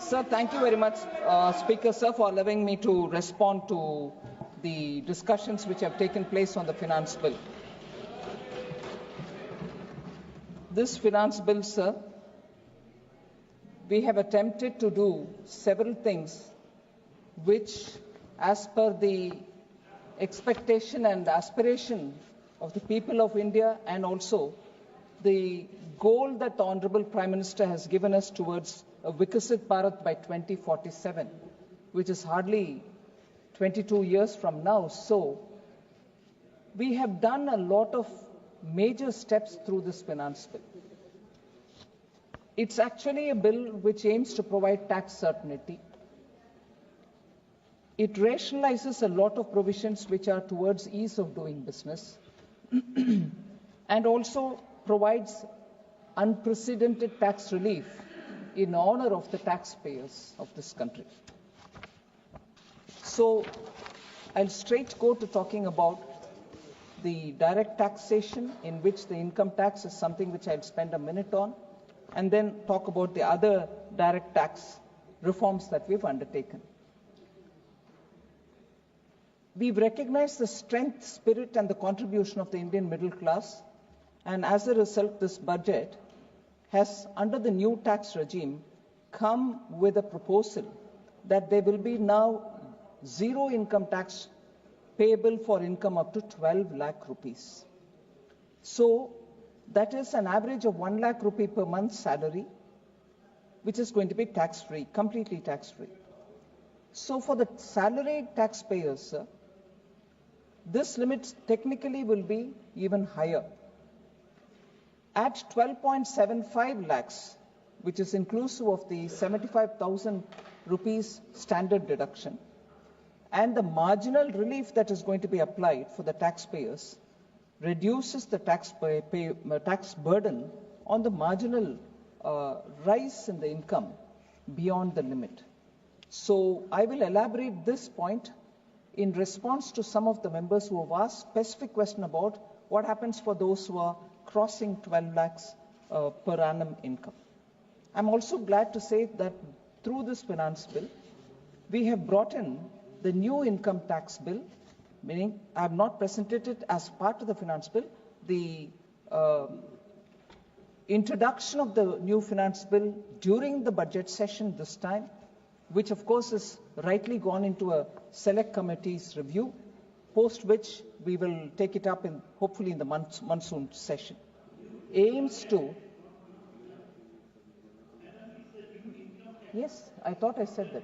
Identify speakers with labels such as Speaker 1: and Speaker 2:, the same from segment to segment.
Speaker 1: Sir, thank you very much, Speaker, sir, for allowing me to respond to the discussions which have taken place on the finance bill. This finance bill, sir, we have attempted to do several things which, as per the expectation and aspiration of the people of India, and also the goal that the Honorable Prime Minister has given us towards a Vikasit Bharat by 2047, which is hardly 22 years from now. So we have done a lot of major steps through this finance bill. It's actually a bill which aims to provide tax certainty. It rationalizes a lot of provisions which are towards ease of doing business and also provides unprecedented tax relief in honor of the taxpayers of this country. So I'll straight go to talking about the direct taxation, in which the income tax is something which I'll spend a minute on, and then talk about the other direct tax reforms that we've undertaken. We've recognized the strength, spirit, and the contribution of the Indian middle class, and as a result, this budget has, under the new tax regime, come with a proposal that there will be now zero income tax payable for income up to 12 lakh rupees. So that is an average of 1 lakh rupee per month salary, which is going to be tax-free, completely tax-free. So for the salaried taxpayers, this limit technically will be even higher. At 12.75 lakhs, which is inclusive of the 75,000 rupees standard deduction, and the marginal relief that is going to be applied for the taxpayers reduces the tax burden on the marginal rise in the income beyond the limit. So I will elaborate this point in response to some of the members who have asked specific question about what happens for those who are crossing 12 lakhs per annum income. I'm also glad to say that through this finance bill, we have brought in the new income tax bill, meaning I have not presented it as part of the finance bill. The introduction of the new finance bill during the budget session this time, which of course is rightly gone into a select committee's review, post which we will take it up in hopefully in the monsoon session, aims to. Yes, I thought I said that.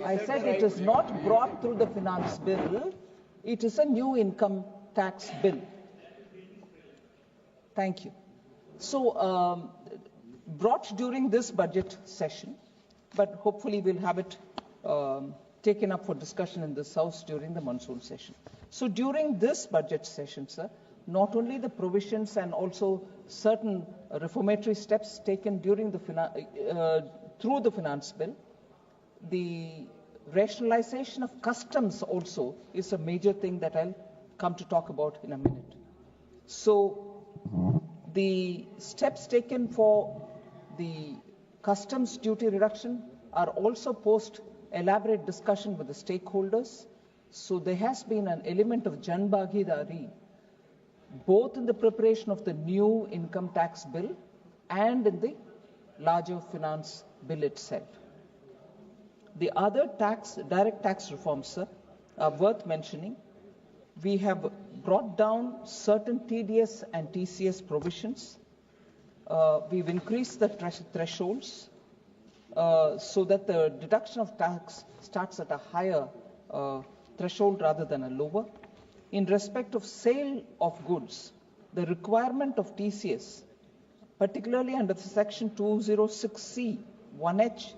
Speaker 1: I said it is not brought through the finance bill. It is a new income tax bill. Thank you. So brought during this budget session, but hopefully we'll have it taken up for discussion in this House during the monsoon session. So during this budget session, sir, not only the provisions and also certain reformatory steps taken during the through the finance bill, the rationalization of customs also is a major thing that I'll come to talk about in a minute. So the steps taken for the customs duty reduction are also post elaborate discussion with the stakeholders. So there has been an element of Jan Bhagidari, both in the preparation of the new income tax bill and in the larger finance bill itself. The other direct tax reforms, sir, are worth mentioning. We have brought down certain TDS and TCS provisions. We've increased the thresholds so that the deduction of tax starts at a higher threshold rather than a lower. In respect of sale of goods, the requirement of TCS, particularly under the section 206C, 1H,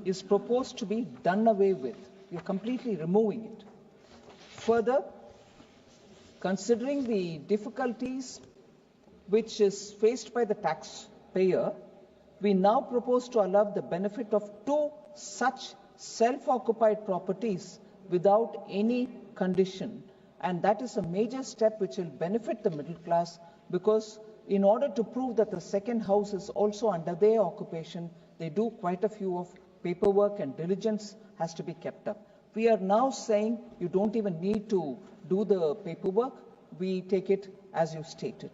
Speaker 1: is proposed to be done away with. You're completely removing it. Further, considering the difficulties which is faced by the taxpayer, we now propose to allow the benefit of 2 such self-occupied properties without any condition. And that is a major step which will benefit the middle class, because in order to prove that the second house is also under their occupation, they do quite a few of paperwork and diligence has to be kept up. We are now saying you don't even need to do the paperwork. We take it as you stated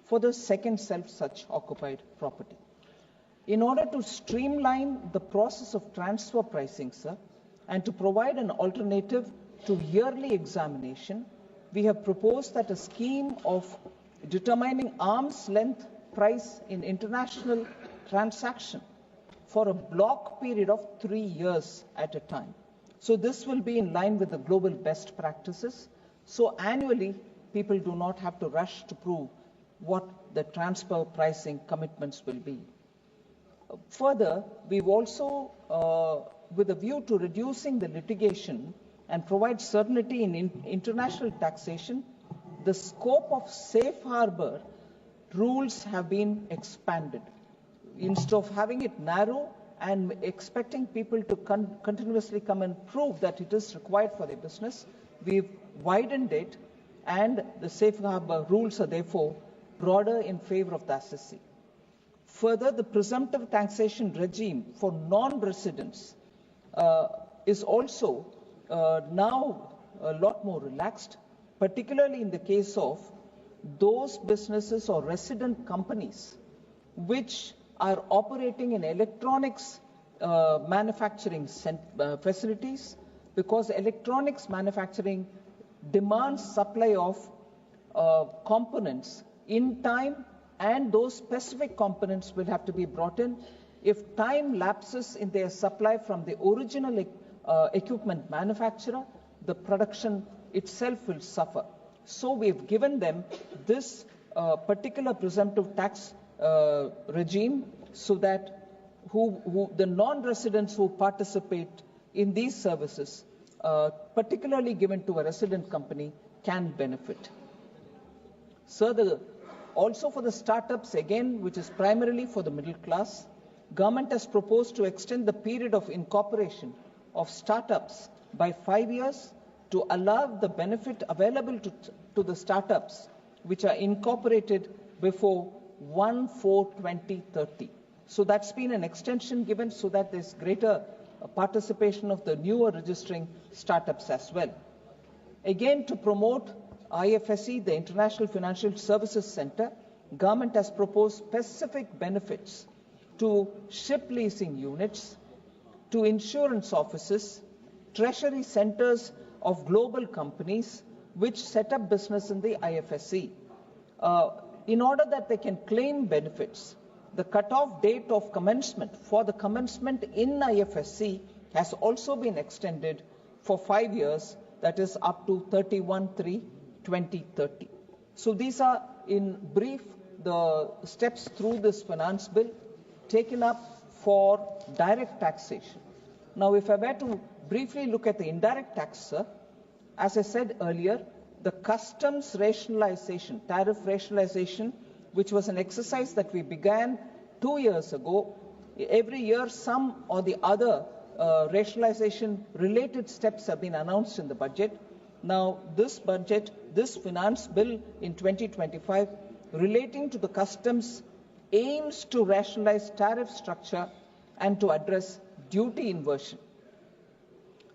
Speaker 1: for the second self-such occupied property. In order to streamline the process of transfer pricing, sir, and to provide an alternative to yearly examination, we have proposed that a scheme of determining arm's length price in international transaction for a block period of 3 years at a time. So this will be in line with the global best practices. So annually, people do not have to rush to prove what the transfer pricing commitments will be. Further, we've also, with a view to reducing the litigation and provide certainty in international taxation, the scope of safe harbor rules have been expanded. Instead of having it narrow and expecting people to continuously come and prove that it is required for their business, we've widened it, and the safe harbor rules are therefore broader in favor of the assessee. Further, the presumptive taxation regime for non-residents is also now a lot more relaxed, particularly in the case of those businesses or resident companies which are operating in electronics manufacturing facilities, because electronics manufacturing demands supply of components in time, and those specific components will have to be brought in. If time lapses in their supply from the original equipment manufacturer, the production itself will suffer. So we've given them this particular presumptive tax regime, so that the non-residents who participate in these services, particularly given to a resident company, can benefit. So also for the startups, again, which is primarily for the middle class, government has proposed to extend the period of incorporation of startups by 5 years to allow the benefit available to the startups which are incorporated before 1/4/2030. So that's been an extension given so that there's greater participation of the newer registering startups as well. Again, to promote IFSC, the International Financial Services Center, government has proposed specific benefits to ship leasing units, to insurance offices, treasury centers of global companies which set up business in the IFSC. In order that they can claim benefits, the cutoff date of commencement for the commencement in IFSC has also been extended for 5 years, that is up to 31/3/2030. So these are, in brief, the steps through this finance bill taken up for direct taxation. Now, if I were to briefly look at the indirect tax, sir, as I said earlier, the customs rationalization, tariff rationalization, which was an exercise that we began 2 years ago, every year some or the other rationalization related steps have been announced in the budget. Now, this budget, this finance bill in 2025 relating to the customs aims to rationalize tariff structure and to address duty inversion.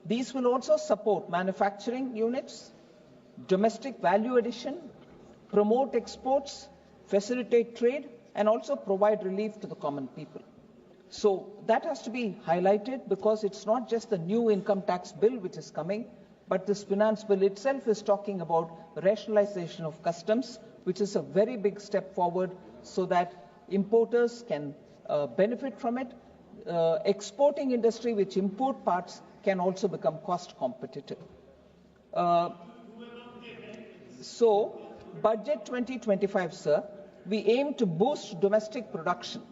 Speaker 1: These will also support manufacturing units, domestic value addition, promote exports, facilitate trade, and also provide relief to the common people. So that has to be highlighted, because it's not just the new income tax bill which is coming, but this finance bill itself is talking about rationalization of customs, which is a very big step forward so that importers can benefit from it. Exporting industry which import parts can also become cost competitive. So, Budget 2025, sir, we aim to boost domestic production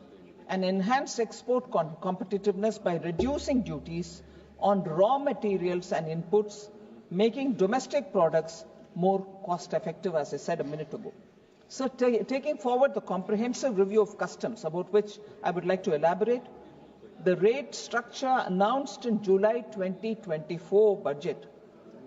Speaker 1: and enhance export competitiveness by reducing duties on raw materials and inputs, making domestic products more cost effective, as I said a minute ago. So taking forward the comprehensive review of customs, about which I would like to elaborate, the rate structure announced in July 2024 budget,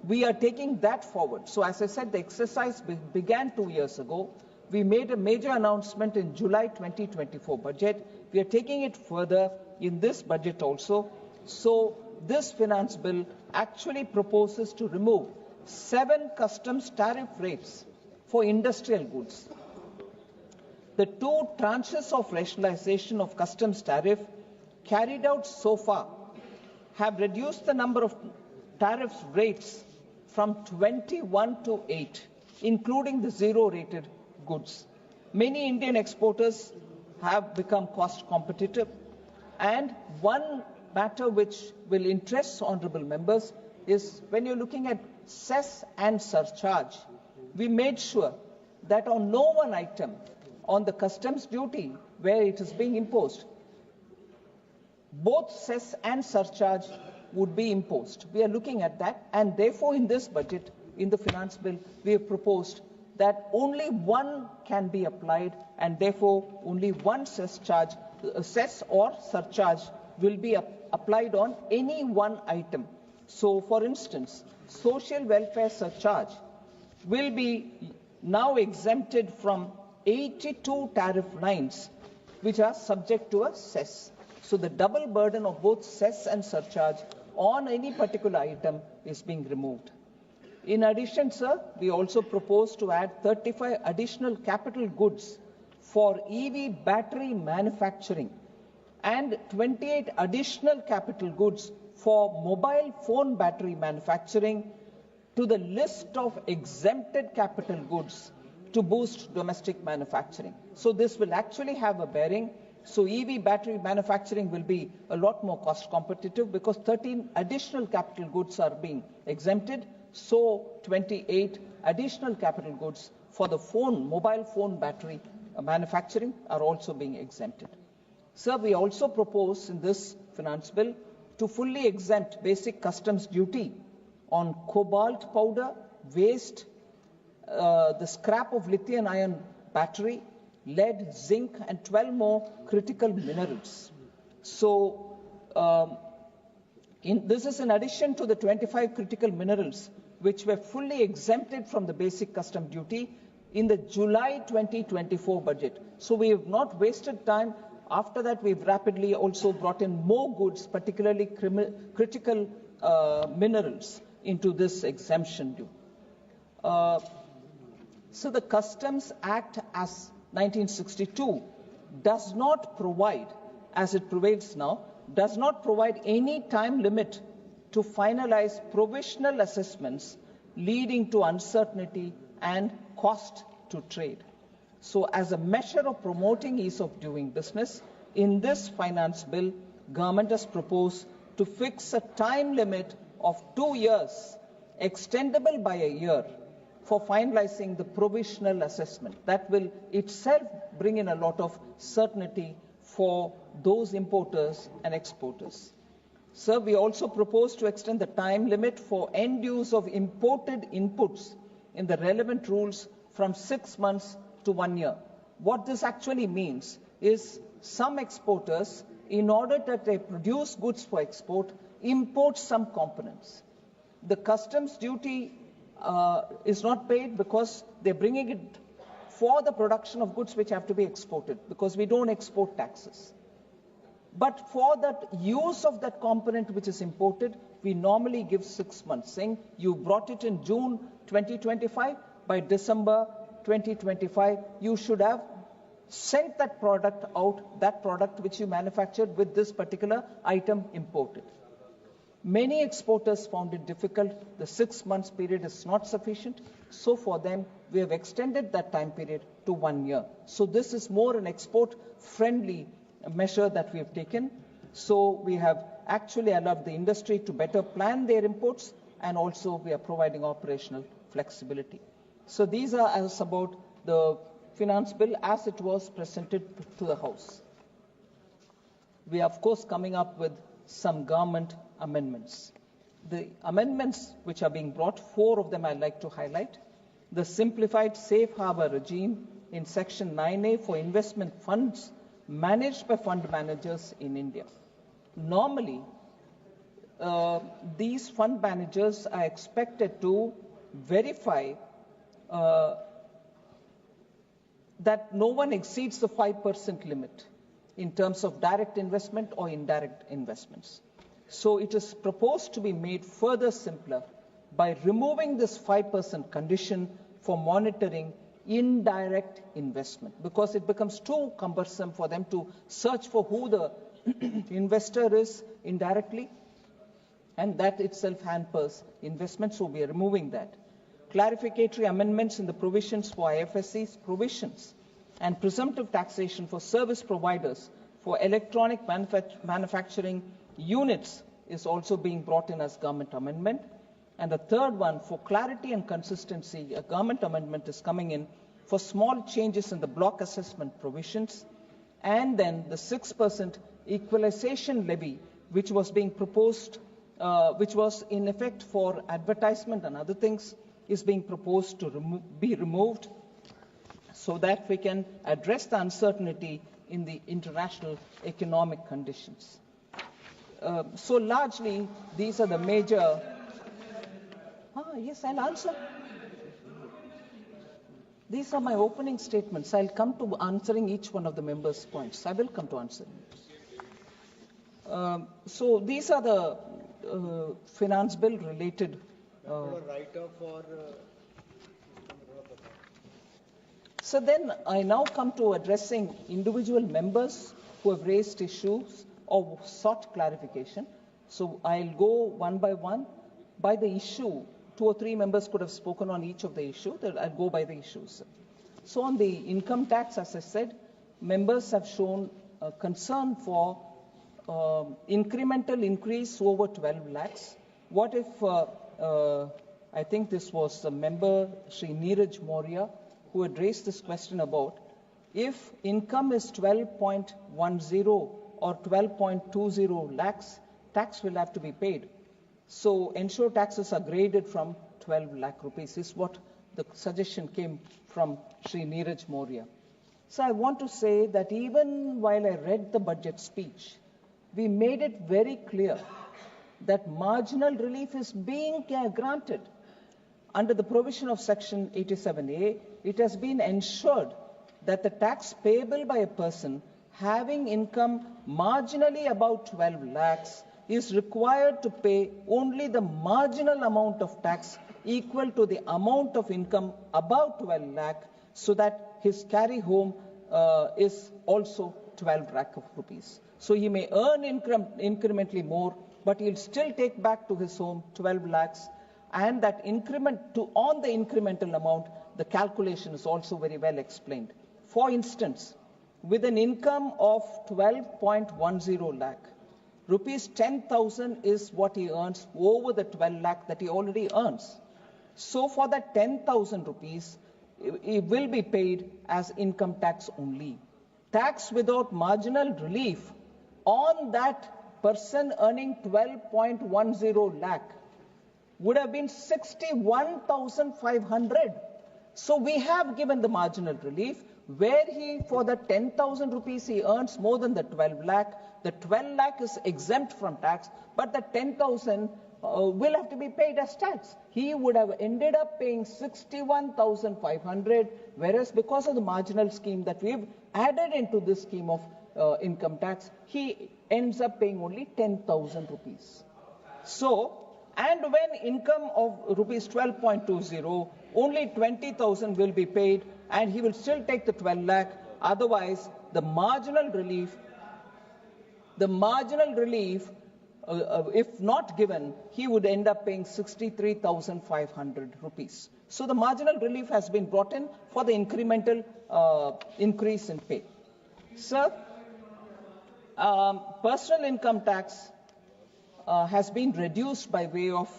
Speaker 1: we are taking that forward. So as I said, the exercise began 2 years ago. We made a major announcement in July 2024 budget. We are taking it further in this budget also. So this finance bill actually proposes to remove 7 customs tariff rates for industrial goods. The 2 tranches of rationalization of customs tariff carried out so far have reduced the number of tariff rates from 21 to 8, including the zero-rated goods. Many Indian exporters have become cost competitive, and one matter which will interest honourable members is when you're looking at cess and surcharge, we made sure that on no one item on the customs duty where it is being imposed, both cess and surcharge would be imposed. We are looking at that, and therefore in this budget, in the finance bill, we have proposed that only one can be applied, and therefore only one cess or surcharge will be applied on any one item. So, for instance, social welfare surcharge will be now exempted from 82 tariff lines which are subject to a cess. So the double burden of both cess and surcharge on any particular item is being removed. In addition, sir, we also propose to add 35 additional capital goods for EV battery manufacturing and 28 additional capital goods for mobile phone battery manufacturing to the list of exempted capital goods to boost domestic manufacturing. So this will actually have a bearing. So EV battery manufacturing will be a lot more cost competitive because 13 additional capital goods are being exempted. So 28 additional capital goods for the mobile phone battery manufacturing are also being exempted. Sir, we also propose in this finance bill to fully exempt basic customs duty on cobalt powder, waste, the scrap of lithium ion battery, lead, zinc, and 12 more critical minerals. So this is in addition to the 25 critical minerals which were fully exempted from the basic custom duty in the July 2024 budget. So we have not wasted time. After that, we've rapidly also brought in more goods, particularly critical minerals, into this exemption due. So the Customs Act as 1962 does not provide, as it prevails now, does not provide any time limit to finalize provisional assessments leading to uncertainty and cost to trade. So as a measure of promoting ease of doing business, in this finance bill, government has proposed to fix a time limit of 2 years, extendable by a year, for finalizing the provisional assessment. That will itself bring in a lot of certainty for those importers and exporters. Sir, we also propose to extend the time limit for end use of imported inputs in the relevant rules from 6 months to 1 year. What this actually means is some exporters, in order that they produce goods for export, import some components. The customs duty is not paid because they're bringing it for the production of goods which have to be exported, because we don't export taxes. But for that use of that component which is imported, we normally give 6 months, saying you brought it in June 2025, by December 2025, you should have sent that product out, that product which you manufactured with this particular item imported. Many exporters found it difficult. The 6 months period is not sufficient. So for them, we have extended that time period to 1 year. So this is more an export-friendly measure that we have taken. So we have actually allowed the industry to better plan their imports, and also we are providing operational flexibility. So these are as about the finance bill as it was presented to the House. We are, of course, coming up with some government amendments. The amendments which are being brought, 4 of them I'd like to highlight. The simplified safe harbor regime in Section 9A for investment funds managed by fund managers in India. Normally, these fund managers are expected to verify that no one exceeds the 5% limit. in terms of direct investment or indirect investments. So it is proposed to be made further simpler by removing this 5% condition for monitoring indirect investment, because it becomes too cumbersome for them to search for who the investor is indirectly, and that itself hampers investment, so we are removing that. Clarificatory amendments in the provisions for IFSC's provisions and presumptive taxation for service providers for electronic manufacturing units is also being brought in as government amendment. And the third one, for clarity and consistency, a government amendment is coming in for small changes in the block assessment provisions, and then the 6% equalization levy, which was being proposed, which was in effect for advertisement and other things, is being proposed to be removed, so that we can address the uncertainty in the international economic conditions. So largely, these are the major... yes, I'll answer. These are my opening statements. I'll come to answering each one of the members' points. I will come to answering. So these are the finance bill related. So then I now come to addressing individual members who have raised issues or sought clarification. So I'll go one by one by the issue. 2 or 3 members could have spoken on each of the issues. I'll go by the issues. So on the income tax, as I said, members have shown concern for incremental increase over 12 lakhs. What if, I think this was a member, Sri Neeraj Maurya, who had raised this question about if income is 12.10 or 12.20 lakhs, tax will have to be paid. So ensure taxes are graded from 12 lakh rupees is what the suggestion came from Sri Neeraj Maurya. So I want to say that even while I read the budget speech, we made it very clear that marginal relief is being granted. Under the provision of Section 87A, it has been ensured that the tax payable by a person having income marginally above 12 lakhs is required to pay only the marginal amount of tax equal to the amount of income above 12 lakh, so that his carry home is also 12 lakh of rupees. So he may earn incrementally more, but he'll still take back to his home 12 lakhs, and that increment on the incremental amount, the calculation is also very well explained. For instance, with an income of 12.10 lakh, rupees 10,000 is what he earns over the 12 lakh that he already earns. So for that 10,000 rupees, it will be paid as income tax only. Tax without marginal relief on that person earning 12.10 lakh would have been 61,500. So we have given the marginal relief where he, for the 10,000 rupees he earns more than the 12 lakh, the 12 lakh is exempt from tax, but the 10,000 will have to be paid as tax. He would have ended up paying 61,500, whereas because of the marginal scheme that we've added into this scheme of income tax, he ends up paying only 10,000 rupees. So, and when income of rupees 12.20, only 20,000 will be paid, and he will still take the 12 lakh. Otherwise, the marginal relief, if not given, he would end up paying 63,500 rupees. So the marginal relief has been brought in for the incremental increase in pay. Sir, personal income tax has been reduced by way of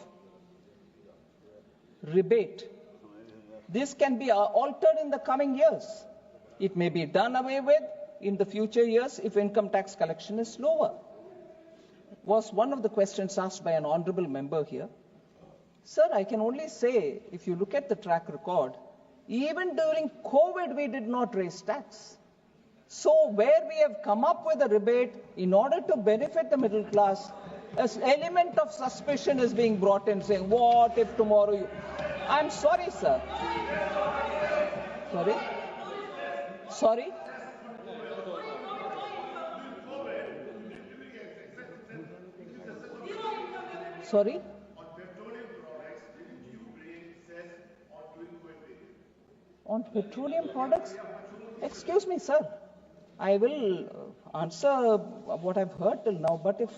Speaker 1: rebate. This can be altered in the coming years. It may be done away with in the future years if income tax collection is lower. Was one of the questions asked by an honorable member here. Sir, I can only say, if you look at the track record, even during COVID, we did not raise tax. So where we have come up with a rebate in order to benefit the middle class, an element of suspicion is being brought in, saying, what if tomorrow you... I'm sorry, sir. Sorry? Sorry? On petroleum products? Excuse me, sir. I will answer what I've heard till now, but if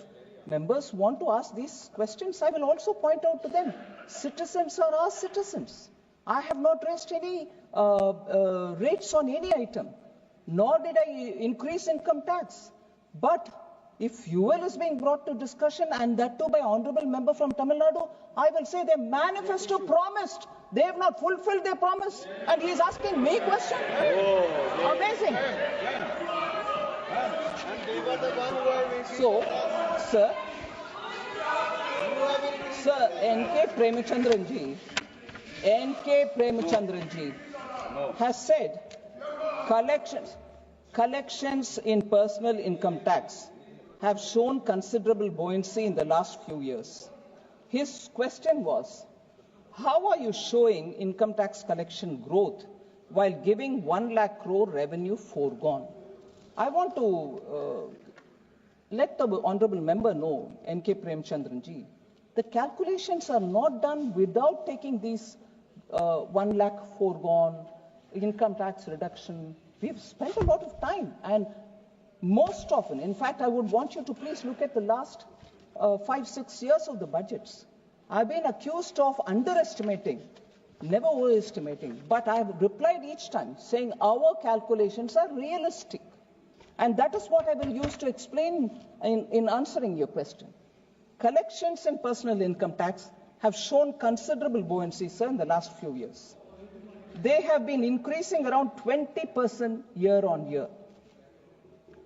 Speaker 1: members want to ask these questions, I will also point out to them. Citizens are our citizens. I have not raised any rates on any item, nor did I increase income tax. But if fuel is being brought to discussion, and that too by honorable member from Tamil Nadu, I will say their manifesto promised. They have not fulfilled their promise, and he is asking me questions. Amazing. So, sir, N.K. Premachandran ji has said collections in personal income tax have shown considerable buoyancy in the last few years. His question was, how are you showing income tax collection growth while giving 1 lakh crore revenue foregone? I want to let the honorable member know, N.K. Premachandran ji, the calculations are not done without taking these 1 lakh foregone, income tax reduction. We've spent a lot of time, and most often, in fact, I would want you to please look at the last 5-6 years of the budgets. I've been accused of underestimating, never overestimating, but I've replied each time saying our calculations are realistic. And that is what I will use to explain in answering your question. Collections in personal income tax have shown considerable buoyancy, sir, in the last few years. They have been increasing around 20% year on year.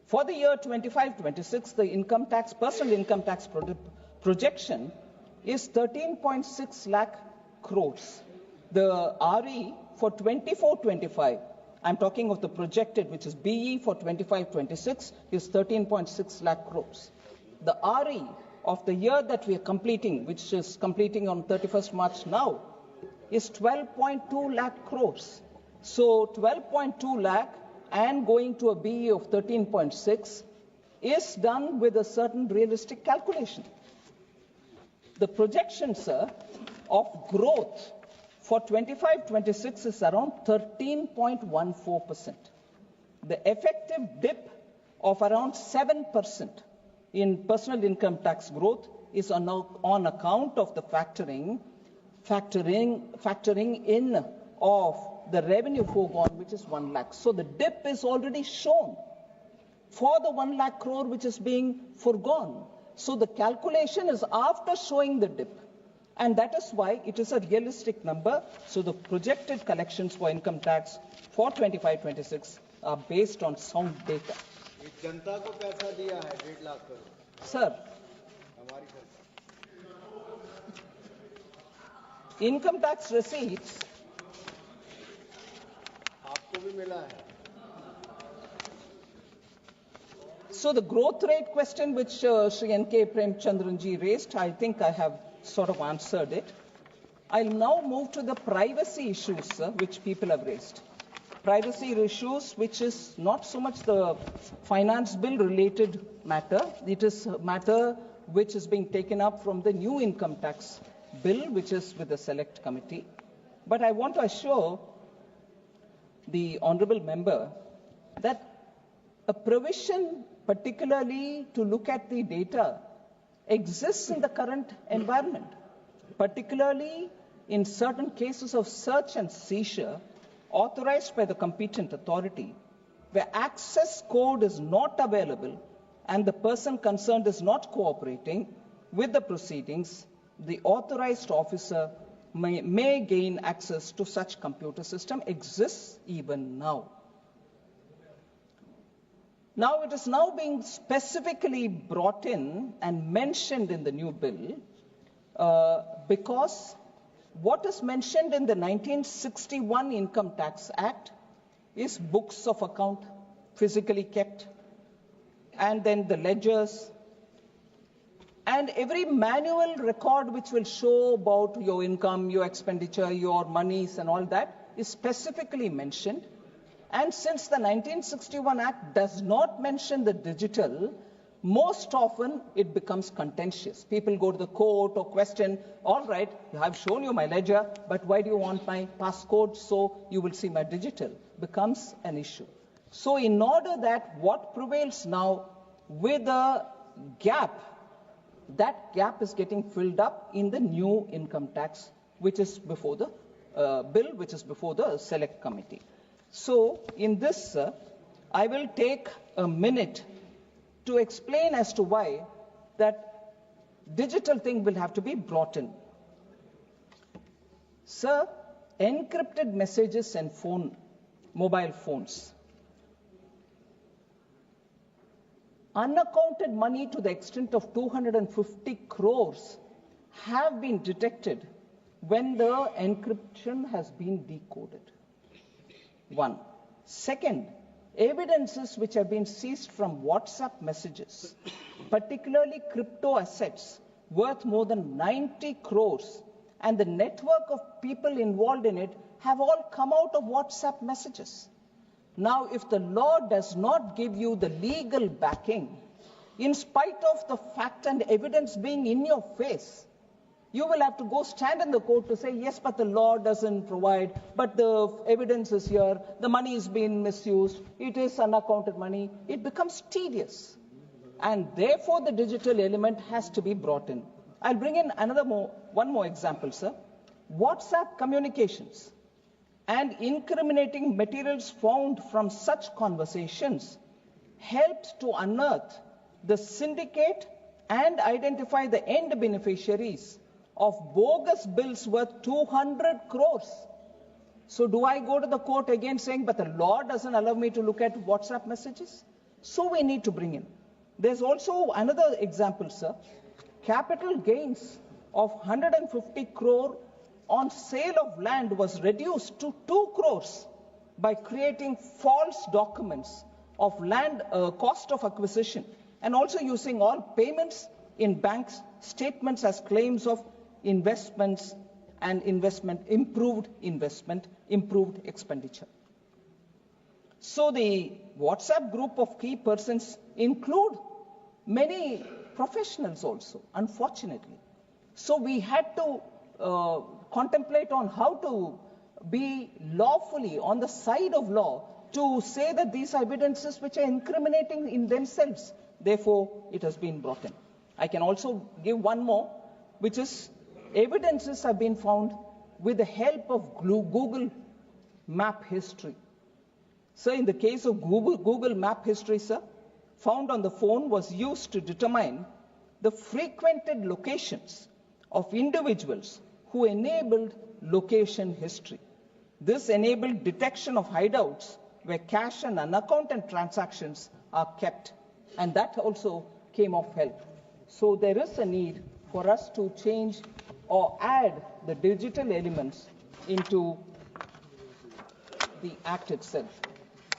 Speaker 1: For the year 25-26, the personal income tax projection is 13.6 lakh crores. The RE for 24-25, I'm talking of the projected, which is BE for 25-26, is 13.6 lakh crores. The RE of the year that we are completing, which is completing on 31st March now, is 12.2 lakh crores. So 12.2 lakh and going to a BE of 13.6 is done with a certain realistic calculation. The projection, sir, of growth for 25-26 is around 13.14%. The effective dip of around 7% in personal income tax growth is on account of the factoring in of the revenue foregone, which is 1 lakh. So the dip is already shown for the 1 lakh crore which is being foregone. So the calculation is after showing the dip. And that is why it is a realistic number. So the projected collections for income tax for 25-26 are based on sound data. Sir, income tax receipts So the growth rate question which Sri N.K. Premachandran ji raised, I think I have sort of answered it. I'll now move to the privacy issues, which people have raised. Privacy issues, which is not so much the finance bill related matter. It is a matter which is being taken up from the new income tax bill, which is with the select committee. But I want to assure the honorable member that a provision particularly to look at the data exists in the current environment, particularly in certain cases of search and seizure authorized by the competent authority, where access code is not available and the person concerned is not cooperating with the proceedings, the authorized officer may gain access to such computer system exists even now. Now, it is now being specifically brought in and mentioned in the new bill because what is mentioned in the 1961 Income Tax Act is books of account physically kept, and then the ledgers, and every manual record which will show about your income, your expenditure, your monies and all that is specifically mentioned. And since the 1961 Act does not mention the digital, most often it becomes contentious. People go to the court or question, all right, I've shown you my ledger, but why do you want my passcode so you will see my digital? Becomes an issue. So in order that what prevails now with a gap, that gap is getting filled up in the new income tax, which is before the bill, which is before the select committee. So in this, I will take a minute to explain as to why that digital thing will have to be brought in. Sir, encrypted messages and mobile phones, unaccounted money to the extent of 250 crores have been detected when the encryption has been decoded. One. Second, evidences which have been seized from WhatsApp messages, particularly crypto assets worth more than 90 crores, and the network of people involved in it have all come out of WhatsApp messages. Now, if the law does not give you the legal backing, in spite of the fact and evidence being in your face, you will have to go stand in the court to say, yes, but the law doesn't provide, but the evidence is here, the money is being misused, it is unaccounted money. It becomes tedious. And therefore, the digital element has to be brought in. I'll bring in one more example, sir. WhatsApp communications and incriminating materials found from such conversations helped to unearth the syndicate and identify the end beneficiaries of bogus bills worth 200 crores. So do I go to the court again saying, but the law doesn't allow me to look at WhatsApp messages? So we need to bring in. There's also another example, sir. Capital gains of 150 crore on sale of land was reduced to 2 crores by creating false documents of land cost of acquisition and also using all payments in banks statements as claims of investments and improved expenditure. So the WhatsApp group of key persons include many professionals also, unfortunately. So we had to contemplate on how to be lawfully on the side of law to say that these evidences which are incriminating in themselves, therefore it has been brought in. I can also give one more, which is evidences have been found with the help of Google map history. So in the case of Google map history, sir, found on the phone was used to determine the frequented locations of individuals who enabled location history. This enabled detection of hideouts where cash and unaccounted transactions are kept, and that also came of help. So there is a need for us to change or add the digital elements into the Act itself.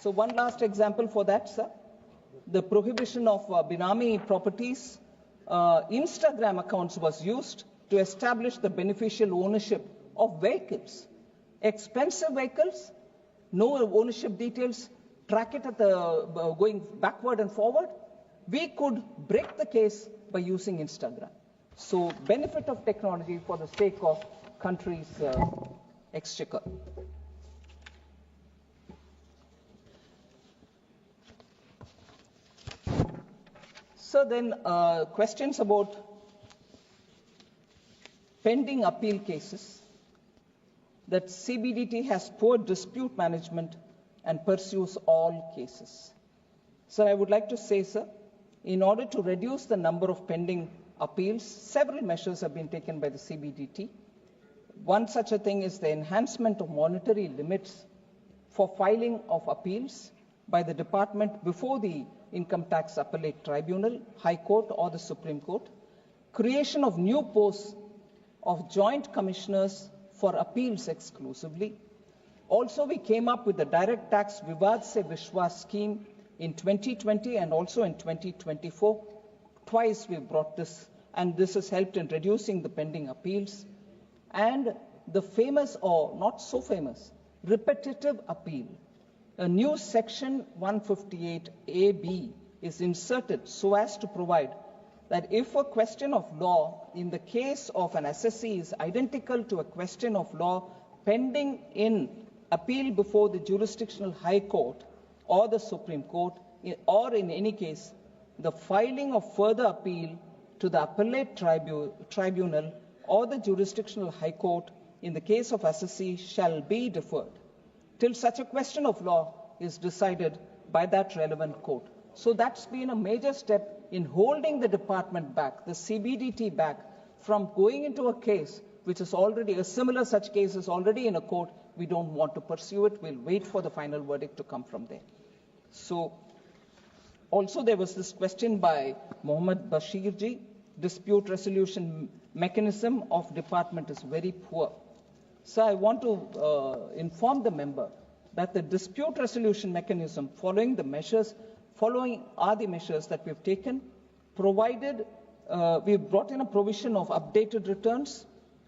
Speaker 1: So one last example for that, sir. The prohibition of Binami properties, Instagram accounts was used to establish the beneficial ownership of vehicles. Expensive vehicles, no ownership details, track it at the going backward and forward. We could break the case by using Instagram. So benefit of technology for the sake of country's exchequer. So then questions about pending appeal cases, that CBDT has poor dispute management and pursues all cases. So I would like to say, sir, in order to reduce the number of pending appeals, several measures have been taken by the CBDT. One such a thing is the enhancement of monetary limits for filing of appeals by the department before the Income Tax Appellate Tribunal, High Court or the Supreme Court. Creation of new posts of joint commissioners for appeals exclusively. Also, we came up with the direct tax Vivad Se Vishwas scheme in 2020 and also in 2024. Twice we brought this, and this has helped in reducing the pending appeals. And the famous, or not so famous, repetitive appeal. A new section 158AB is inserted so as to provide that if a question of law in the case of an assessee is identical to a question of law pending in appeal before the jurisdictional High Court or the Supreme Court, or in any case, the filing of further appeal to the appellate tribunal or the jurisdictional High Court in the case of assessee shall be deferred till such a question of law is decided by that relevant court. So that's been a major step in holding the department back, the CBDT back, from going into a case which is already, a similar such case is already in a court. We don't want to pursue it. We'll wait for the final verdict to come from there. So also there was this question by Mohammed Bashir ji, dispute resolution mechanism of department is very poor. So I want to inform the member that the dispute resolution mechanism following the measures that we've taken, provided we've brought in a provision of updated returns,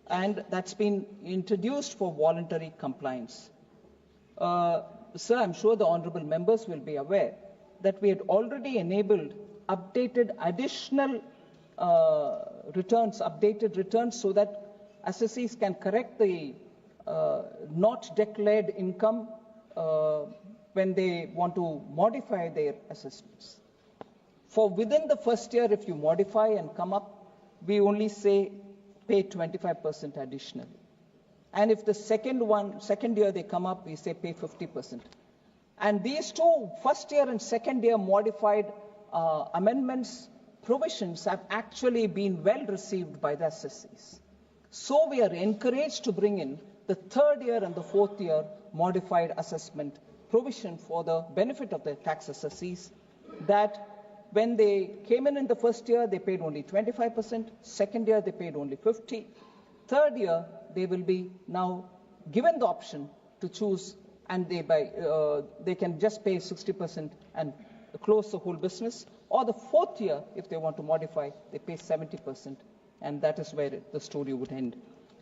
Speaker 1: and that's been introduced for voluntary compliance. Sir, I'm sure the honorable members will be aware that we had already enabled updated additional updated returns so that assessees can correct the not declared income when they want to modify their assessments. For within the first year, if you modify and come up, we only say pay 25% additionally. And if the second year they come up, we say pay 50%. And these two, first year and second year modified amendments, provisions have actually been well received by the assessees. So we are encouraged to bring in the third year and the fourth year modified assessment provision for the benefit of the tax assessees, that when they came in the first year, they paid only 25%, second year they paid only 50%, third year they will be now given the option to choose, and they can just pay 60% and close the whole business, or the fourth year, if they want to modify, they pay 70%, and that is where the story would end.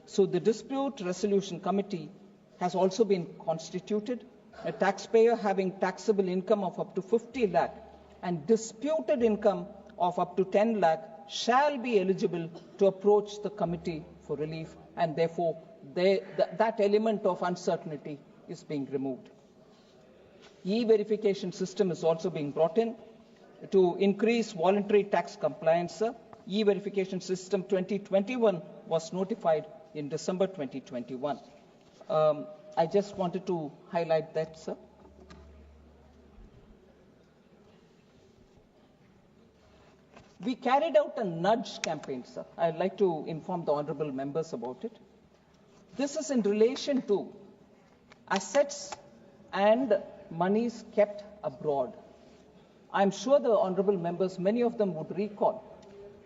Speaker 1: So the dispute resolution committee has also been constituted. A taxpayer having taxable income of up to 50 lakh and disputed income of up to 10 lakh shall be eligible to approach the committee for relief, and therefore that element of uncertainty is being removed. E-verification system is also being brought in to increase voluntary tax compliance. E-verification system 2021 was notified in December 2021. I just wanted to highlight that, sir. We carried out a nudge campaign, sir. I'd like to inform the honorable members about it. This is in relation to assets and monies kept abroad. I'm sure the honorable members, many of them would recall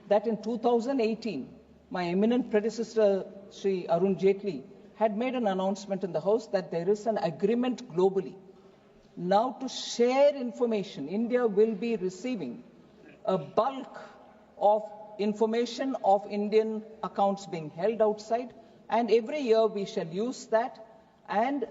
Speaker 1: that in 2018, my eminent predecessor, Sri Arun Jaitley, had made an announcement in the House that there is an agreement globally now to share information. India will be receiving a bulk of information of Indian accounts being held outside, and every year we shall use that, and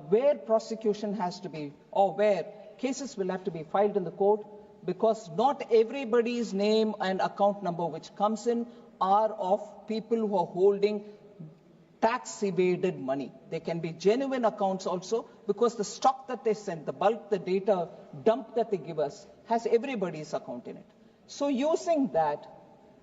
Speaker 1: where prosecution has to be, or where cases will have to be filed in the court, because not everybody's name and account number which comes in are of people who are holding tax evaded money. They can be genuine accounts also, because the stock that they send, the bulk, the data dump that they give us, has everybody's account in it. So using that,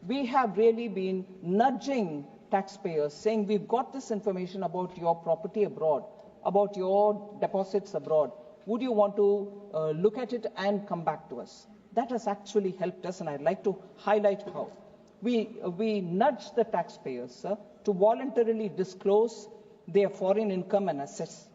Speaker 1: we have really been nudging taxpayers, saying we've got this information about your property abroad, about your deposits abroad. Would you want to look at it and come back to us? That has actually helped us, and I'd like to highlight how. We nudge the taxpayers to voluntarily disclose their foreign income and assets.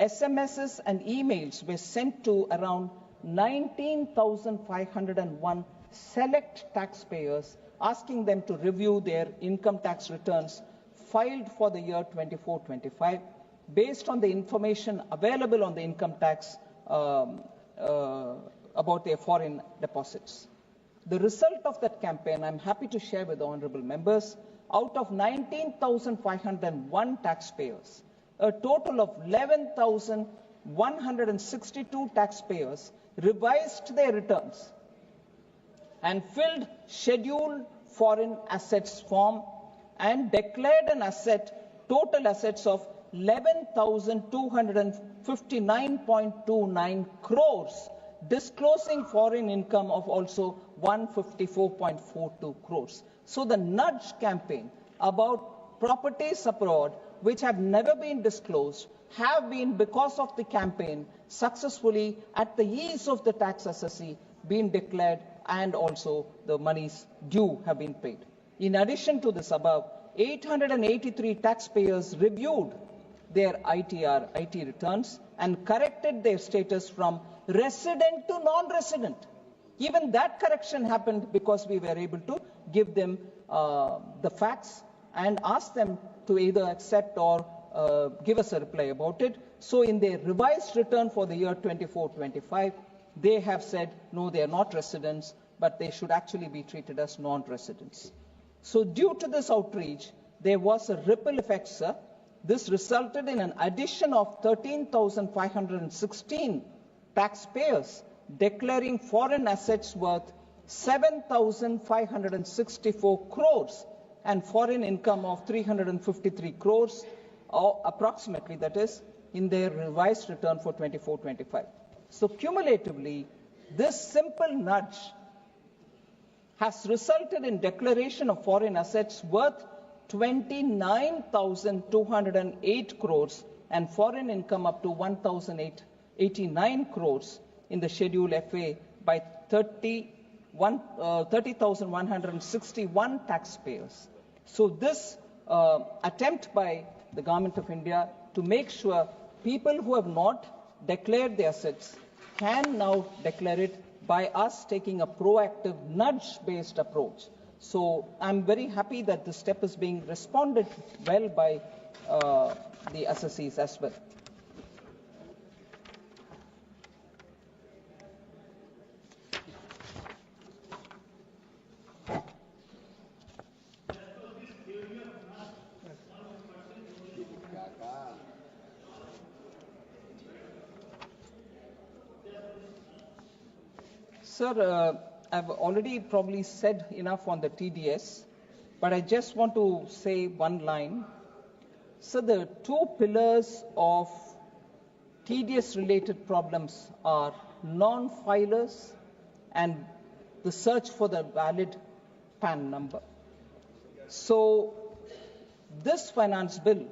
Speaker 1: SMSs and emails were sent to around 19,501 select taxpayers, asking them to review their income tax returns filed for the year 24-25 based on the information available on the income tax about their foreign deposits. The result of that campaign, I'm happy to share with the honorable members, out of 19,501 taxpayers, a total of 11,162 taxpayers revised their returns and filled scheduled foreign assets form and declared an total assets of 11,259.29 crores, disclosing foreign income of also 154.42 crores. So the nudge campaign about properties abroad which have never been disclosed have been, because of the campaign, successfully at the ease of the tax assessee been declared, and also the monies due have been paid. In addition to this above, 883 taxpayers reviewed their IT returns and corrected their status from resident to non-resident. Even that correction happened because we were able to give them the facts and ask them to either accept or give us a reply about it. So in their revised return for the year 24-25, they have said, no, they are not residents, but they should actually be treated as non-residents. So due to this outreach, there was a ripple effect, sir. This resulted in an addition of 13,516 taxpayers declaring foreign assets worth 7,564 crores and foreign income of 353 crores, or approximately, that is, in their revised return for 24-25. So cumulatively, this simple nudge has resulted in declaration of foreign assets worth 29,208 crores and foreign income up to 1,089 crores in the Schedule FA by 30,161 taxpayers. So this attempt by the Government of India to make sure people who have not declared their assets can now declare it by us taking a proactive nudge-based approach. So I'm very happy that this step is being responded well by the assessees as well. Sir, I've already probably said enough on the TDS, but I just want to say one line. So the two pillars of TDS-related problems are non-filers and the search for the valid PAN number. So this finance bill,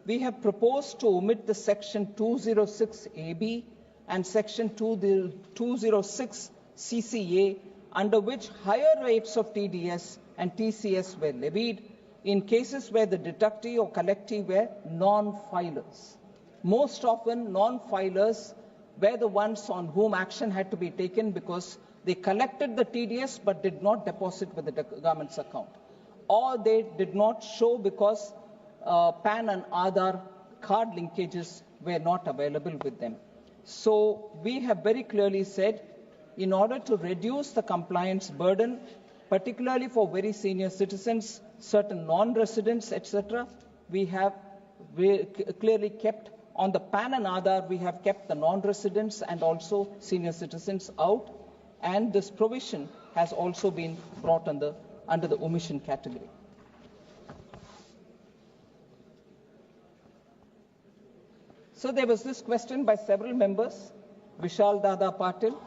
Speaker 1: we have proposed to omit the section 206AB and section 206 CCA, under which higher rates of TDS and TCS were levied in cases where the deductee or collectee were non-filers. Most often, non-filers were the ones on whom action had to be taken because they collected the TDS but did not deposit with the government's account, or they did not show because PAN and Aadhaar card linkages were not available with them. So we have very clearly said, in order to reduce the compliance burden, particularly for very senior citizens, certain non-residents, etc., we have clearly kept on the PAN and Aadhaar, we have kept the non-residents and also senior citizens out, and this provision has also been brought under the omission category. So there was this question by several members, Vishal Dada Patil,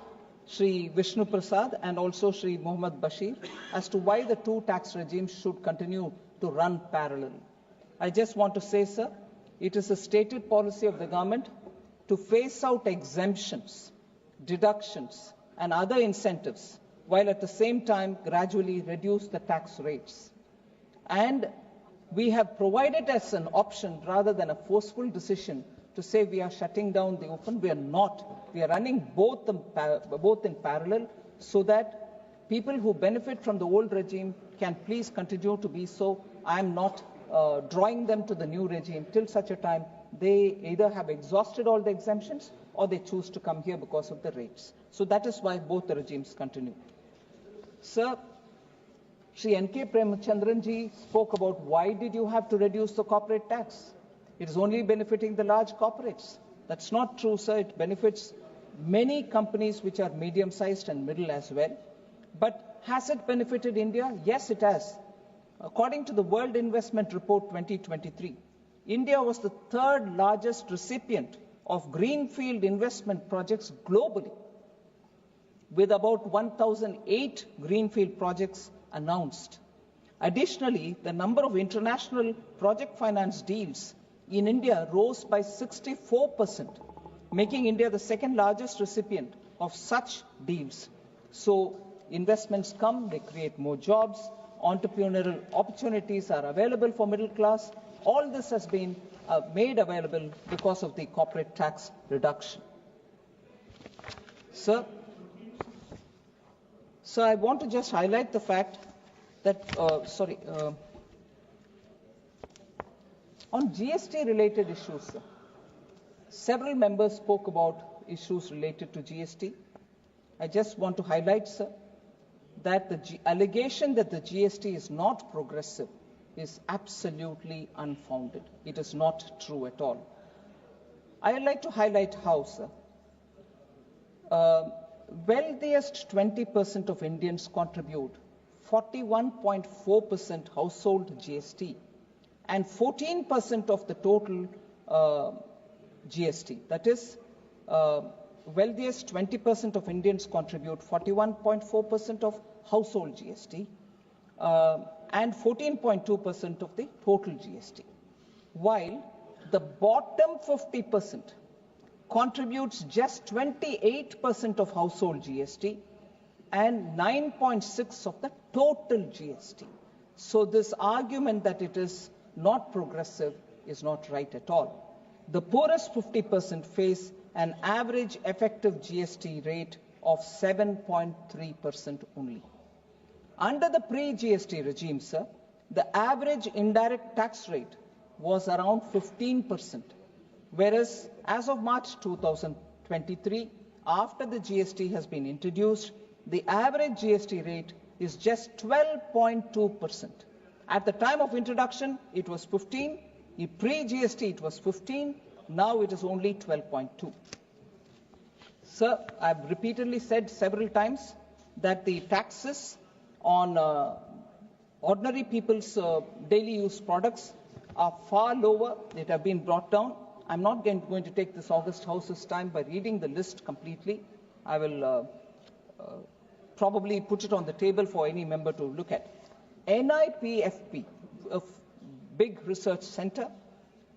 Speaker 1: Shri Vishnu Prasad and also Shri Mohammad Bashir, as to why the two tax regimes should continue to run parallel. I just want to say, sir, it is a stated policy of the government to phase out exemptions, deductions and other incentives, while at the same time gradually reduce the tax rates. And we have provided as an option rather than a forceful decision to say we are shutting down the open. We are not. We are running both in parallel so that people who benefit from the old regime can please continue to be so. I am not drawing them to the new regime till such a time they either have exhausted all the exemptions or they choose to come here because of the rates. So that is why both the regimes continue. Sir, Shri N.K. Premchandran ji spoke about why did you have to reduce the corporate tax? It is only benefiting the large corporates. That's not true, sir. It benefits many companies which are medium-sized and middle as well. But has it benefited India? Yes, it has. According to the World Investment Report 2023, India was the third largest recipient of greenfield investment projects globally, with about 1,008 greenfield projects announced. Additionally, the number of international project finance deals in India rose by 64%, making India the second largest recipient of such deals. So investments come, they create more jobs, entrepreneurial opportunities are available for middle class. All this has been made available because of the corporate tax reduction. Sir, I want to just highlight the fact that, on GST related issues, sir, several members spoke about issues related to GST. I just want to highlight, sir, that the allegation that the GST is not progressive is absolutely unfounded. It is not true at all. I would like to highlight how, sir. Wealthiest 20% of Indians contribute 41.4% household GST and 14% of the total GST. That is, wealthiest 20% of Indians contribute 41.4% of household GST and 14.2% of the total GST, while the bottom 50% contributes just 28% of household GST and 9.6% of the total GST. So this argument that it is not progressive is not right at all. The poorest 50% face an average effective GST rate of 7.3% only. Under the pre-GST regime, sir, the average indirect tax rate was around 15%, whereas as of March 2023, after the GST has been introduced, the average GST rate is just 12.2%. At the time of introduction, it was 15. In pre-GST, it was 15. Now it is only 12.2. Sir, I've repeatedly said several times that the taxes on ordinary people's daily use products are far lower. It have been brought down. I'm not going to take this August House's time by reading the list completely. I will probably put it on the table for any member to look at. NIPFP, a big research center,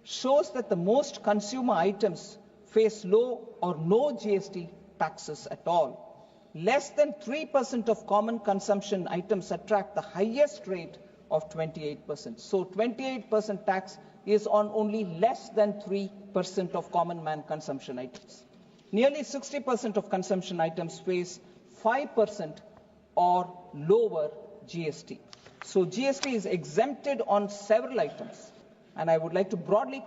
Speaker 1: shows that the most consumer items face low or no GST taxes at all. Less than 3% of common consumption items attract the highest rate of 28%. So 28% tax is on only less than 3% of common man consumption items. Nearly 60% of consumption items face 5% or lower GST. So GST is exempted on several items, and I would like to broadly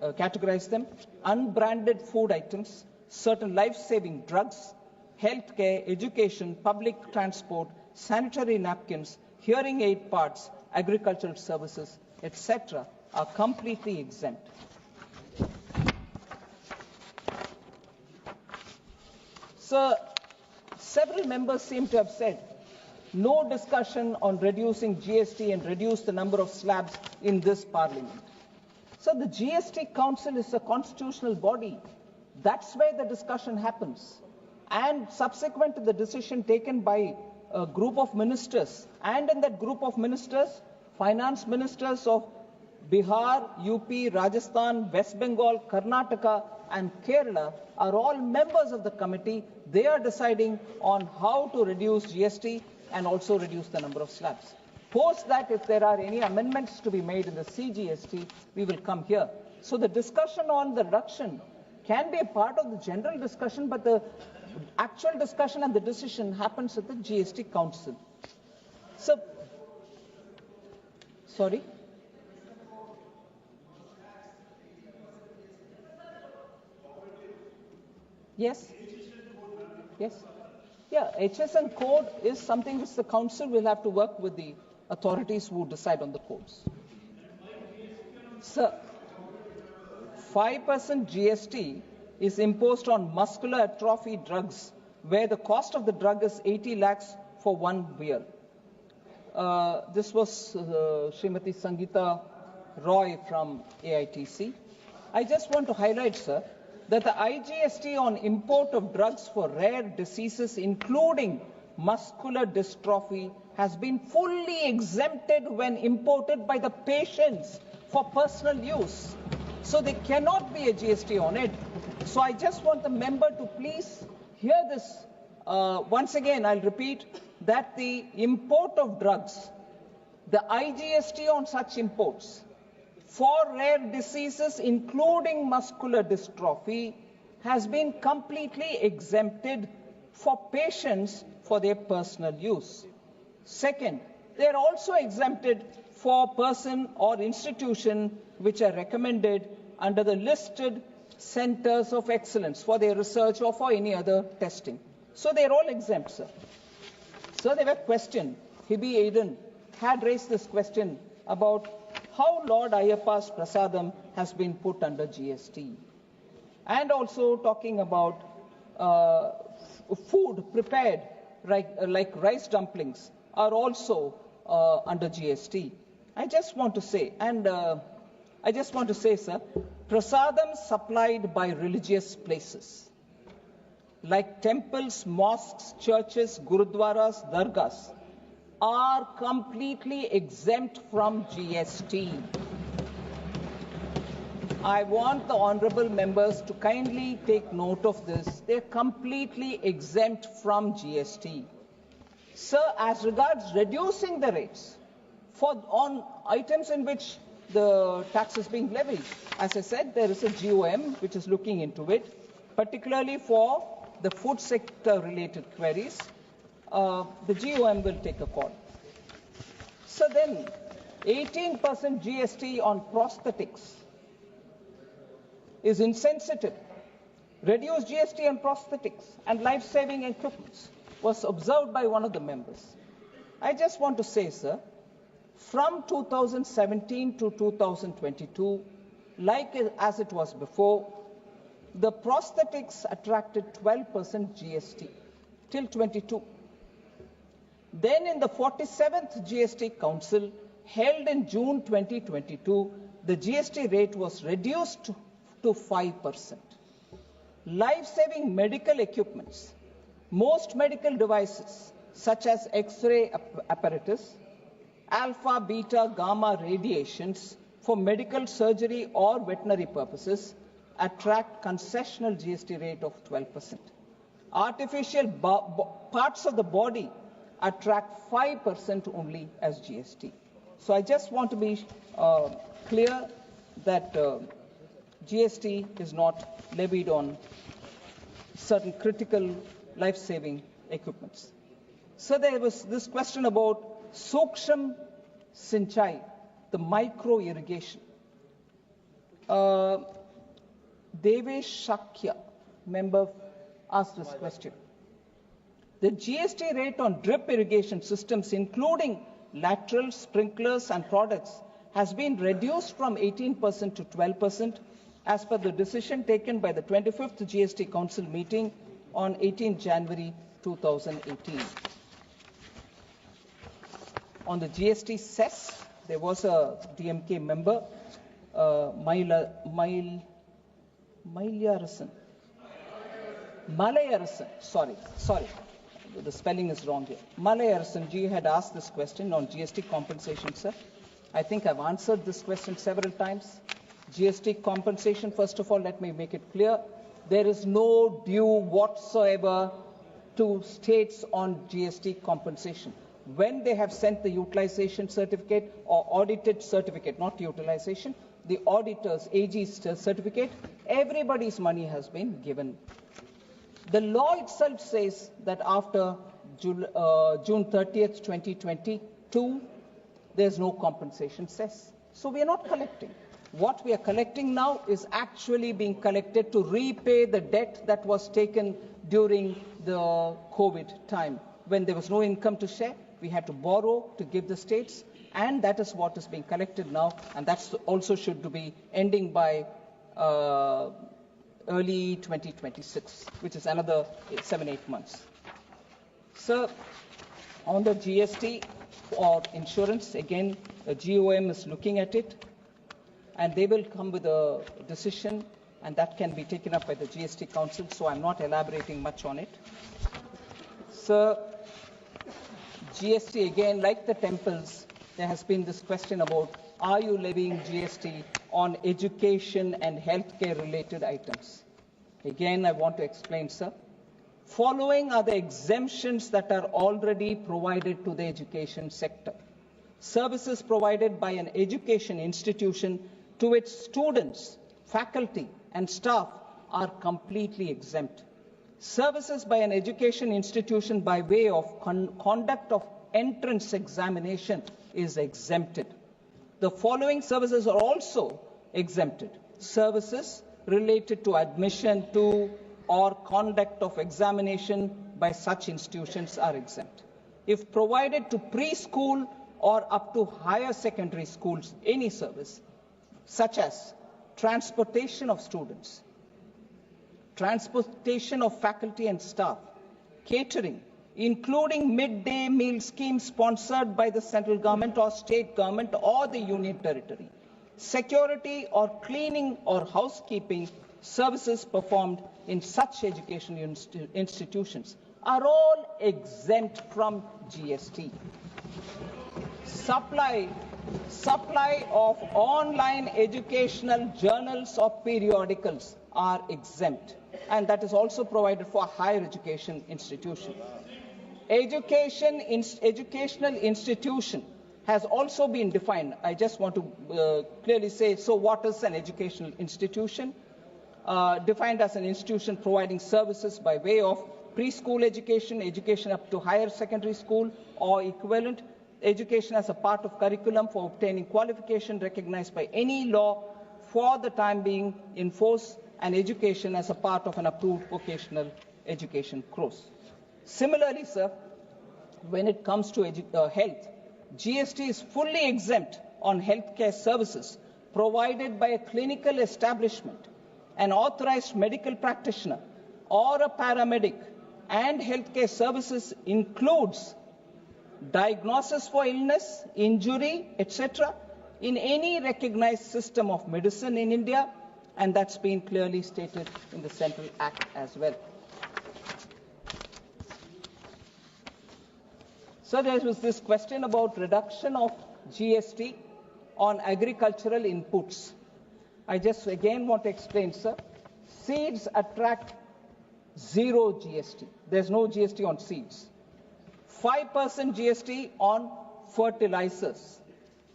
Speaker 1: categorize them: unbranded food items, certain life-saving drugs, healthcare, education, public transport, sanitary napkins, hearing aid parts, agricultural services, etc. are completely exempt. Sir, several members seem to have said no discussion on reducing GST and reduce the number of slabs in this parliament. So the GST Council is a constitutional body. That's where the discussion happens. And subsequent to the decision taken by a group of ministers, and in that group of ministers, finance ministers of Bihar, UP, Rajasthan, West Bengal, Karnataka, and Kerala are all members of the committee. They are deciding on how to reduce GST and also reduce the number of slabs. Post that, if there are any amendments to be made in the CGST, we will come here. So the discussion on the reduction can be a part of the general discussion, but the actual discussion and the decision happens at the GST Council. So, sorry? Yes? Yes? Yeah, HSN code is something which the council will have to work with the authorities who decide on the codes. Sir, 5% GST is imposed on muscular atrophy drugs, where the cost of the drug is 80 lakhs for 1 year. This was Srimati Sangeeta Roy from AITC. I just want to highlight, sir, that the IGST on import of drugs for rare diseases, including muscular dystrophy, has been fully exempted when imported by the patients for personal use. So there cannot be a GST on it. So I just want the member to please hear this. Once again, I'll repeat that the import of drugs, the IGST on such imports for rare diseases, including muscular dystrophy, has been completely exempted for patients for their personal use. Second, they are also exempted for person or institution which are recommended under the listed centers of excellence for their research or for any other testing. So they are all exempt, sir. So they were questioned. Hebe Aiden had raised this question about how Lord Ayyappa's Prasadam has been put under GST. And also talking about food prepared, like rice dumplings, are also under GST. I just want to say, sir, prasadam supplied by religious places, like temples, mosques, churches, gurudwaras, dargahs, are completely exempt from GST. I want the honorable members to kindly take note of this. They're completely exempt from GST. Sir, as regards reducing the rates on items in which the tax is being levied, as I said, there is a GOM which is looking into it, particularly for the food sector related queries. The GOM will take a call. So then, 18% GST on prosthetics is insensitive. Reduced GST on prosthetics and life-saving equipment was observed by one of the members. I just want to say, sir, from 2017 to 2022, like as it was before, the prosthetics attracted 12% GST till 22. Then in the 47th GST Council held in June 2022, the GST rate was reduced to 5%. Life-saving medical equipments, most medical devices such as X-ray apparatus, alpha, beta, gamma radiations for medical surgery or veterinary purposes attract concessional GST rate of 12%. Artificial parts of the body attract 5% only as GST. So I just want to be clear that GST is not levied on certain critical life-saving equipments. So there was this question about Suksham Sinchai, the micro irrigation. Devesh Shakya, member, asked this question. The GST rate on drip irrigation systems, including laterals, sprinklers, and products, has been reduced from 18% to 12%, as per the decision taken by the 25th GST Council meeting on 18 January 2018. On the GST cess, there was a DMK member, Malayarasan, sorry, the spelling is wrong here. Malayarasan ji had asked this question on GST compensation, sir. I think I've answered this question several times. GST compensation, first of all, let me make it clear. There is no due whatsoever to states on GST compensation. When they have sent the utilization certificate or audited certificate, not utilization, the auditor's AG's certificate, everybody's money has been given. The law itself says that after June 30th, 2022, there's no compensation cess. So we are not collecting. What we are collecting now is actually being collected to repay the debt that was taken during the COVID time. When there was no income to share, we had to borrow to give the states, and that is what is being collected now, and that's also should be ending by early 2026, which is another 7-8 months. Sir, on the GST or insurance, again, the GOM is looking at it, and they will come with a decision, and that can be taken up by the GST Council, so I'm not elaborating much on it. Sir, GST, again, like the temples, there has been this question about, are you levying GST on education and healthcare related items? Again, I want to explain, sir. Following are the exemptions that are already provided to the education sector. Services provided by an education institution to its students, faculty, and staff are completely exempt. Services by an education institution by way of conduct of entrance examination is exempted. The following services are also exempted. Services related to admission to or conduct of examination by such institutions are exempt. If provided to preschool or up to higher secondary schools, any service, such as transportation of students, transportation of faculty and staff, catering, including midday meal schemes sponsored by the central government or state government or the union territory, security or cleaning or housekeeping services performed in such education institutions are all exempt from GST. Supply of online educational journals or periodicals are exempt, and that is also provided for higher education institutions. Educational institution has also been defined. I just want to clearly say, so what is an educational institution? Defined as an institution providing services by way of preschool education, education up to higher secondary school or equivalent, education as a part of curriculum for obtaining qualification recognized by any law for the time being in force, and education as a part of an approved vocational education course. Similarly, sir, when it comes to health, GST is fully exempt on healthcare services provided by a clinical establishment, an authorized medical practitioner, or a paramedic, and healthcare services includes diagnosis for illness, injury, etc., in any recognized system of medicine in India, and that's been clearly stated in the Central Act as well. So there was this question about reduction of GST on agricultural inputs. I just again want to explain, sir. Seeds attract zero GST. There's no GST on seeds. 5% GST on fertilizers.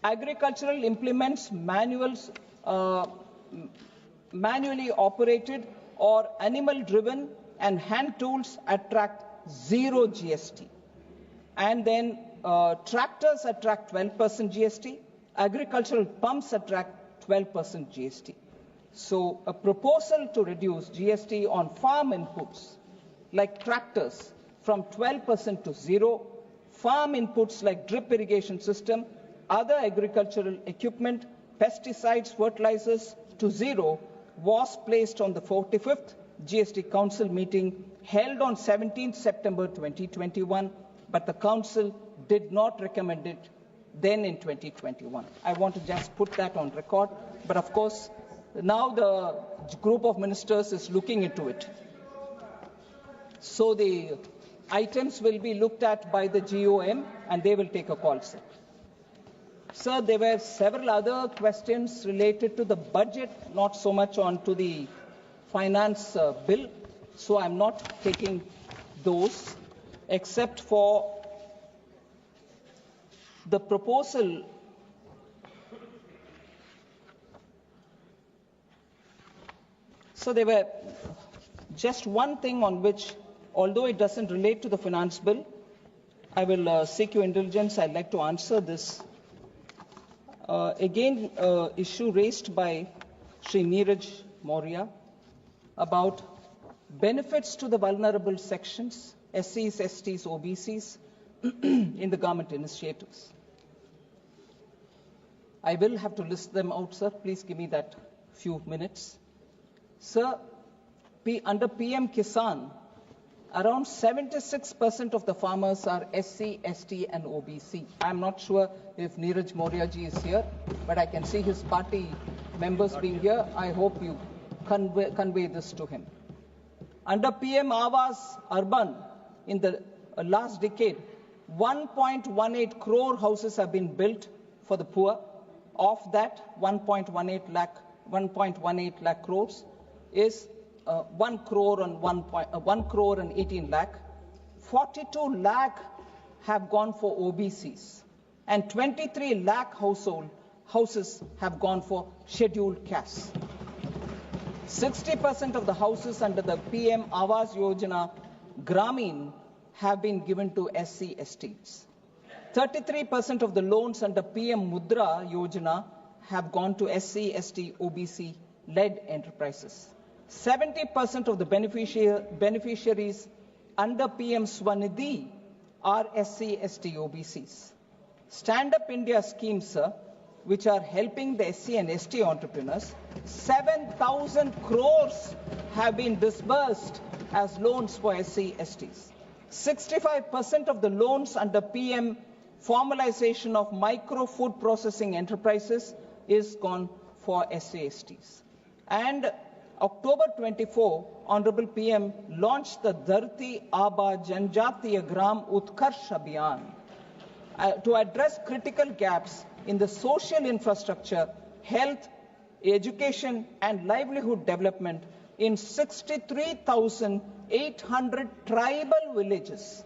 Speaker 1: Agricultural implements, manuals, manually operated or animal driven, and hand tools attract zero GST. And then tractors attract 12% GST. Agricultural pumps attract 12% GST. So a proposal to reduce GST on farm inputs like tractors from 12% to zero, farm inputs like drip irrigation system, other agricultural equipment, pesticides, fertilizers to zero was placed on the 45th GST Council meeting held on 17th September 2021, but the Council did not recommend it then in 2021. I want to just put that on record, but of course, now the group of ministers is looking into it. So the items will be looked at by the GOM and they will take a call, sir. Sir, there were several other questions related to the budget, not so much on to the finance bill, so I'm not taking those, except for the proposal so there were just one thing on which, although it doesn't relate to the finance bill, I will seek your indulgence. I'd like to answer this. Issue raised by Sri Neeraj Maurya about benefits to the vulnerable sections, SCs, STs, OBCs, in the government initiatives. I will have to list them out, sir. Please give me that few minutes. Sir, under PM Kisan, around 76% of the farmers are SC, ST and OBC. I'm not sure if Neeraj Maurya ji is here, but I can see his party members being here. I hope you convey this to him. Under PM Awas Urban, in the last decade, 1.18 crore houses have been built for the poor. Of that, 1.18 lakh crores is 1 crore and 18 lakh. 42 lakh have gone for OBCs, and 23 lakh houses have gone for scheduled castes. 60% of the houses under the PM Awas Yojana Gramin have been given to SC STs. 33% of the loans under PM Mudra Yojana have gone to SC ST OBC led enterprises. 70% of the beneficiaries under PM Swanidhi are SC ST OBCs. Stand Up India schemes, which are helping the SC and ST entrepreneurs, 7,000 crores have been disbursed as loans for SC STs. 65% of the loans under PM formalization of micro food processing enterprises is gone for SC STs. And October 24, Honorable PM launched the Dharti Aba Janjatiya Gram Utkarsh Abhiyan to address critical gaps in the social infrastructure, health, education and livelihood development in 63,800 tribal villages.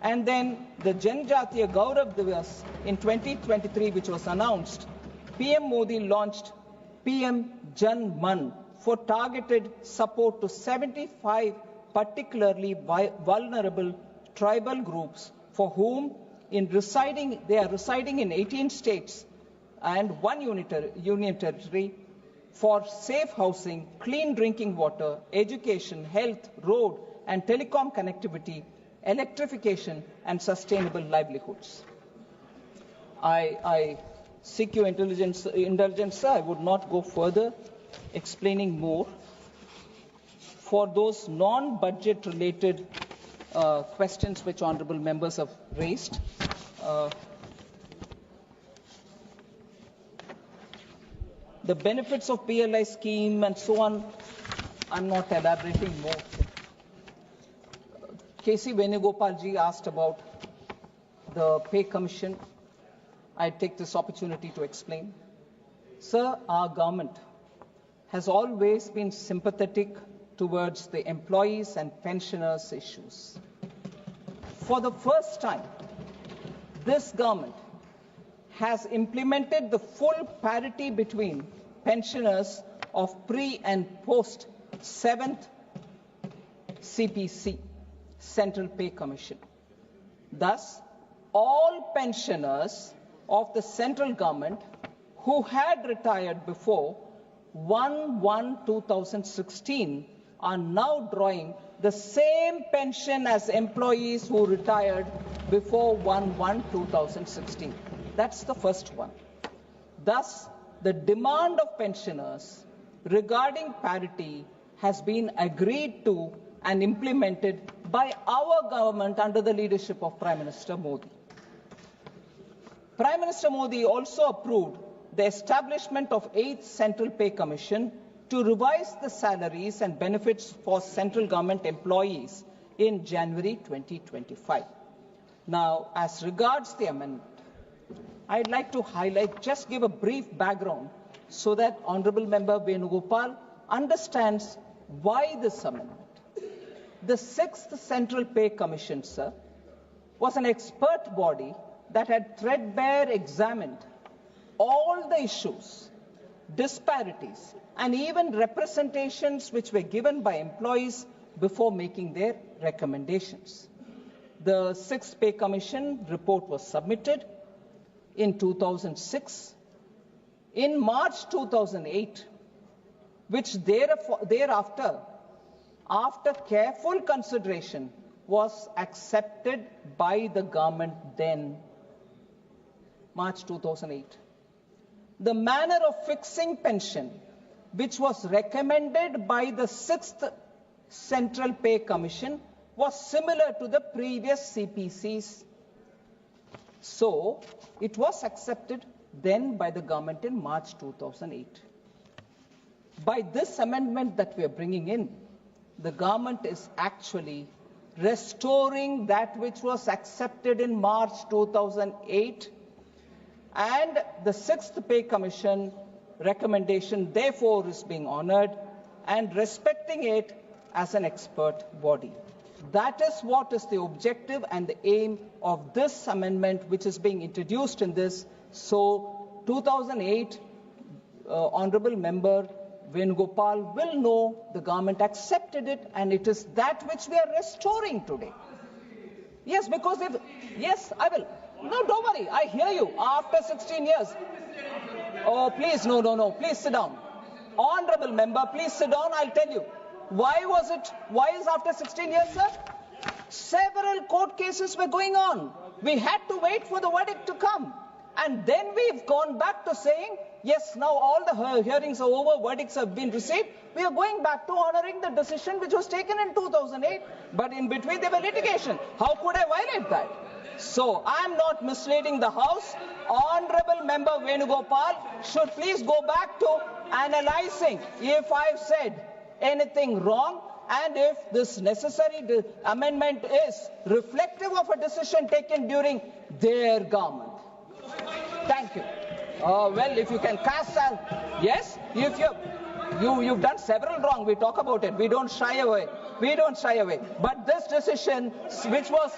Speaker 1: And then the Janjatiya Gaurav Divas in 2023, which was announced, PM Modi launched PM Jan Man for targeted support to 75 particularly vulnerable tribal groups for whom they are residing in 18 states and one union territory for safe housing, clean drinking water, education, health, road and telecom connectivity, electrification and sustainable livelihoods. I seek your indulgence, sir. I would not go further explaining more. For those non-budget related questions which honorable members have raised, the benefits of PLI scheme and so on, I'm not elaborating more. K.C. Venugopal ji asked about the pay commission. I take this opportunity to explain. Sir, our government has always been sympathetic towards the employees and pensioners' issues. For the first time, this government has implemented the full parity between pensioners of pre and post 7th CPC, Central Pay Commission. Thus, all pensioners of the central government who had retired before 1/1/2016 are now drawing the same pension as employees who retired before 1/1/2016. That's the first one. Thus, the demand of pensioners regarding parity has been agreed to and implemented by our government under the leadership of Prime Minister Modi. Prime Minister Modi also approved the establishment of 8th Central Pay Commission to revise the salaries and benefits for central government employees in January 2025. Now, as regards the amendment, I'd like to just give a brief background so that Honorable Member Venugopal understands why this amendment. The 6th Central Pay Commission, sir, was an expert body that had threadbare examined all the issues, disparities, and even representations which were given by employees before making their recommendations. The 6th Pay Commission report was submitted in 2006. In March 2008, which thereafter, after careful consideration, was accepted by the government then, March 2008. The manner of fixing pension, which was recommended by the 6th Central Pay Commission was similar to the previous CPCs. So it was accepted then by the government in March 2008. By this amendment that we are bringing in, the government is actually restoring that which was accepted in March 2008, and the 6th Pay Commission recommendation therefore is being honoured and respecting it as an expert body. That is what is the objective and the aim of this amendment which is being introduced in this. So 2008, Honourable Member Venugopal will know the government accepted it, and it is that which we are restoring today. Yes, because if, yes, I will. No, don't worry, I hear you. After 16 years. Oh, please, no, please sit down. Honourable Member, please sit down, I'll tell you. Why is after 16 years, sir? Several court cases were going on. We had to wait for the verdict to come. And then we've gone back to saying, yes, now all the hearings are over, verdicts have been received. We are going back to honouring the decision which was taken in 2008. But in between there were litigation. How could I violate that? So I'm not misleading the House. Honourable Member Venugopal should please go back to analysing if I've said anything wrong, and if this necessary amendment is reflective of a decision taken during their government. Thank you. Well, if you can cast out, yes, if you've done several wrong, we talk about it. We don't shy away. But this decision, which was,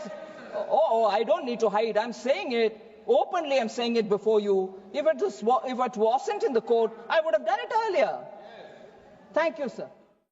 Speaker 1: I don't need to hide. I'm saying it openly. I'm saying it before you. If it wasn't in the court, I would have done it earlier. Thank you, sir.